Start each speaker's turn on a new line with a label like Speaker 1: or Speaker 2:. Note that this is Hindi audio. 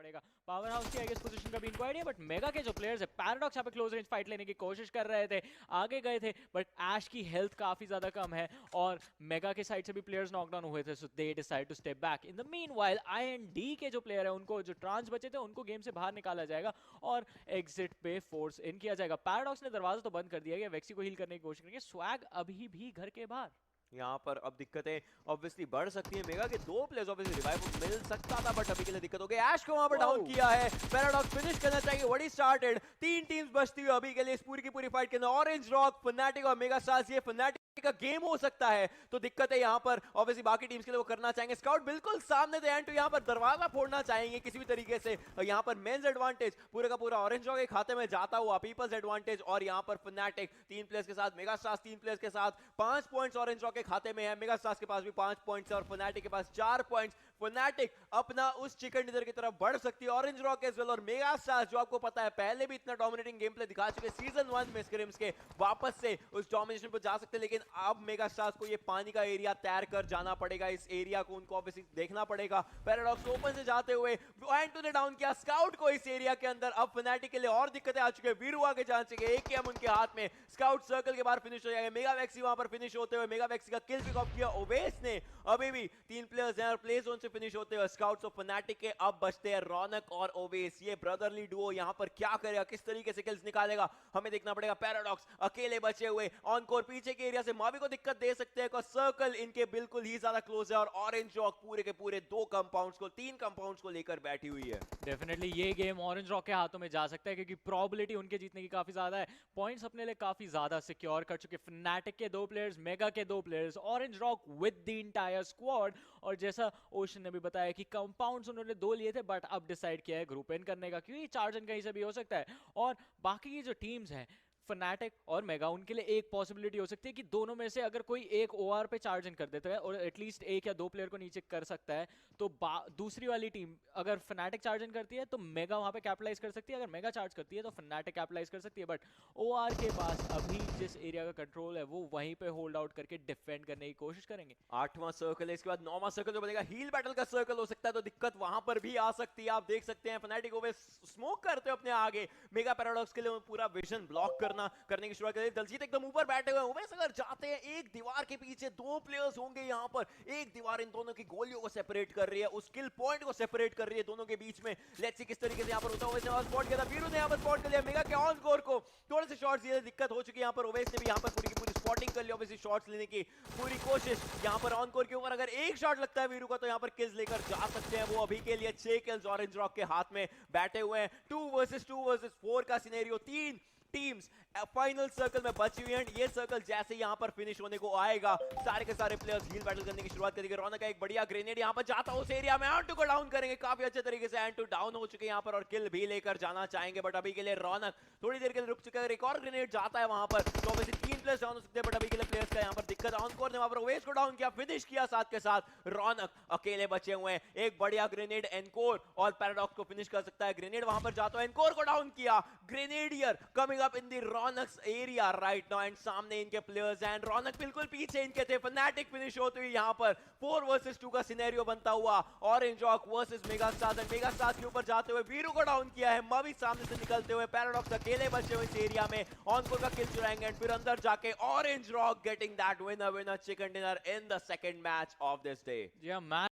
Speaker 1: पड़ेगा। पावर हाउस की आई गेस पोजीशन का भी इनको आइडिया, बट मेगा के जो प्लेयर्स है, पैराडॉक्स यहाँ पे क्लोज रेंज फाइट लेने की कोशिश कर रहे थे, आगे गए थे, बट ऐश की हेल्थ काफी ज्यादा कम है और मेगा के साइड से भी प्लेयर्स नॉकडाउन हुए थे, so they decide to step back. In the meanwhile IND के जो प्लेयर है, उनको जो ट्रांस बचे थे उनको गेम से बाहर निकाला जाएगा और एग्जिट पे फोर्स इन किया जाएगा। पैराडॉक्स ने दरवाजा तो बंद कर दिया गया, वेक्सी को हील करने की कोशिश करेंगे, स्वैग अभी भी घर के बाहर।
Speaker 2: यहाँ पर अब दिक्कतें ऑब्वियसली बढ़ सकती है। मेगा के दो प्लेयर्स ऑब्वियसली रिवाइव मिल सकता था, बट अभी के लिए दिक्कत हो गई। ऐश को वहां पर डाउन किया है, पैराडॉक्स फिनिश करना चाहिए। व्हाट ही स्टार्टेड, 3 टीम्स बचती हुई अभी के लिए इस पूरी की पूरी फाइट के अंदर। ऑरेंज रॉक, फनाटिक और मेगा स्टार्स, ये फनाटिक का गेम हो सकता है, तो दिक्कत है यहाँ पर ऑब्वियसली बाकी टीम्स के लिए वो करना चाहेंगे। स्काउट बिल्कुल सामने थे, एंड यहाँ पर दरवाजा फोड़ना चाहेंगे किसी भी तरीके से। यहाँ पर मेंस एडवांटेज पूरा का पूरा ऑरेंज रॉक के खाते में जाता हुआ, पीपल्स एडवांटेज और यहाँ पर फनाटिक 3 प्लेयर्स के साथ, मेगा स्टार्स 3 प्लेयर्स के साथ 5 पॉइंट्स ऑरेंज रॉक के खाते में है। मेगा स्टार्स के पास भी 5 पॉइंट्स है और फनाटिक के पास 4 पॉइंट्स। फनाटिक अपना उस चिकन डिनर की तरफ बढ़ सकती है, ऑरेंज रॉक एज वेल। और मेगा स्टार्स जो आपको पता है पहले भी इतना डोमिनेटिंग गेम प्ले दिखा चुके सीजन 1 में स्क्रिम्स के, वापस से उस डोमिनेशन पर जा सकते हैं। लेकिन अब मेगा स्टार्स को ये पानी का एरिया तैर कर जाना पड़ेगा, इस एरिया को उनको ऑब्वियसली देखना पड़ेगा। पैराडॉक्स ओपन से जाते हुए एंड टू द डाउन किया स्काउट को इस एरिया के अंदर। अब फनाटिक के लिए और दिक्कतें आ चुकी है, वीरू आगे जान चुके, एकेएम उनके हाथ में, स्काउट सर्कल के बाहर फिनिश हो जाएगा। मेगा वैक्सी वहां पर फिनिश होते हुए, मेगा वैक्सी का किल पिक ऑफ किया ओवेस ने। अभी भी 3 प्लेयर्स हैं और प्ले जोन से फिनिश होते हुए स्काउट्स और फनाटिक के अब बचते हैं रौनक और ओवेस। ये ब्रदरली डुओ यहां पर क्या करेगा, किस तरीके से किल्स निकालेगा, हमें देखना पड़ेगा। पैराडॉक्स अकेले बचे हुए, ऑनकोर पीछे के एरिया से मावी को दिक्कत दे सकते हैं, सर्कल इनके बिल्कुल ही ज्यादा क्लोज है और ऑरेंज रॉक पूरे के पूरे 2 कंपाउंड्स को, 3 कंपाउंड्स को लेकर बैठी हुई है।
Speaker 1: डेफिनेटली ये गेम ऑरेंज रॉक के हाथों में जा सकता है, क्योंकि प्रोबेबिलिटी उनके जीतने की काफी ज्यादा है। पॉइंट्स अपने लिए काफी ज्यादा सिक्योर कर चुके फनाटिक के 2 प्लेयर्स, मेगा के 2 players, orange rock with the entire squad. और जैसा ओशन ने भी बताया कि कंपाउंड्स उन्होंने 2 लिए थे, बट अब डिसाइड किया है ग्रुप इन करने का, क्योंकि 4 जन कहीं से भी हो सकता है। और बाकी की जो टीम्स हैं फनाटिक और मेगा, उनके लिए एक पॉसिबिलिटी हो सकती है कि दोनों में से अगर कोई एक ओआर पे चार्ज इन कर देता है और एटलीस्ट 1 या 2 प्लेयर को नीचे कर सकता है, तो दूसरी वाली टीम अगर फनाटिक चार्ज इन करती है तो मेगा वहां पे कैपिटलाइज कर सकती है, अगर मेगा चार्ज करती है तो फनाटिक कैपिटलाइज कर सकती है। बट ओआर के पास अभी जिस एरिया का कंट्रोल है वो वहीं पे होल्ड आउट करके डिफेंड करने की कोशिश करेंगे।
Speaker 2: 8वां सर्कल है, इसके बाद 9वां सर्कल जो बनेगा हील बैटल का सर्कल हो सकता है, तो दिक्कत वहां पर भी आ सकती है। आप देख सकते हैं फनाटिक ओवे स्मोक करते हो अपने आगे, मेगा पैराडॉक्स के लिए पूरा विजन ब्लॉक करने की शुरुआत करें। दलजीत एकदम ऊपर बैठे हुए हैं, ओवेस अगर जाते हैं एक दीवार के पीछे 2 प्लेयर्स होंगे यहाँ पर, एक दीवार इन दोनों की गोलियों को सेपरेट कर रही है, उस किल पॉइंट को सेपरेट कर रही है दोनों के बीच में। लेट्स सी किस तरीके से यहाँ पर होता है। ओवेस ने स्पॉट किया था, वीरू ने यहाँ पर स्पॉट कर लिया मेगा के ऑन स्कोर को, थोड़े से शॉट्स ये दिक्कत हो चुकी है यहाँ पर। ओवेस ने भी यहाँ पर पूरी की पूरी स्पॉटिंग कर लिया, ऑब्वियसली शॉट्स लेने की पूरी कोशिश यहाँ पर ऑन कोर के ऊपर। अगर एक शॉट लगता है वीरू का तो यहाँ पर किल्स लेकर जा सकते हैं वो। अभी के लिए 6 किल्स ऑरेंज रॉक के हाथ में बैठे हुए हैं। 2 वर्सेस 4 का सिनेरियो, 3 टीम्स फाइनल सर्कल में बची हुई है। ये सर्कल जैसे यहां पर फिनिश होने को आएगा, सारे के सारे प्लेयर्स हील बैटल करने की शुरुआत करेंगे। रौनक का एक बढ़िया ग्रेनेड यहां पर जाता है उस एरिया में, एंड टू को डाउन करेंगे काफी अच्छे तरीके से। एंड टू डाउन हो चुके हैं यहां पर और किल भी लेकर जाना चाहेंगे, बट अभी के लिए रौनक थोड़ी देर के लिए रुक चुके हैं। एक और ग्रेनेड जाता है वहां पर, तो वैसे 3 प्लेयर्स डाउन हो सकते हैं, बट अभी के लिए प्लेयर्स का यहां पर दिक्कत। ऑनकोर ने वहां पर ओवेस को डाउन किया, फिनिश किया साथ के साथ। रौनक अकेले बचे हुए हैं, एक बढ़िया ग्रेनेड एनकोर और पैराडॉक्स को फिनिश कर सकता है। ग्रेनेड वहां पर जाता है, एनकोर को डाउन किया। Grenadier coming up in the Raunak area right now, and सामने इनके प्लेयर्स हैं, रौनक बिल्कुल पीछे इनके थे। फनाटिक फिनिश होती हुई यहां पर 4 वर्सेस 2 का सिनेरियो बनता हुआ, orange rock versus mega stars, and mega stars के ऊपर जाते हुए वीरू को डाउन किया है, मवी सामने से निकलते हुए। पैराडॉक्स अकेले बचे हुए इस एरिया में, ऑनकोर का किल चुराएंगे एंड फिर अंदर जाके orange rock getting that winner chicken dinner in the second match of this day.
Speaker 1: जी हां,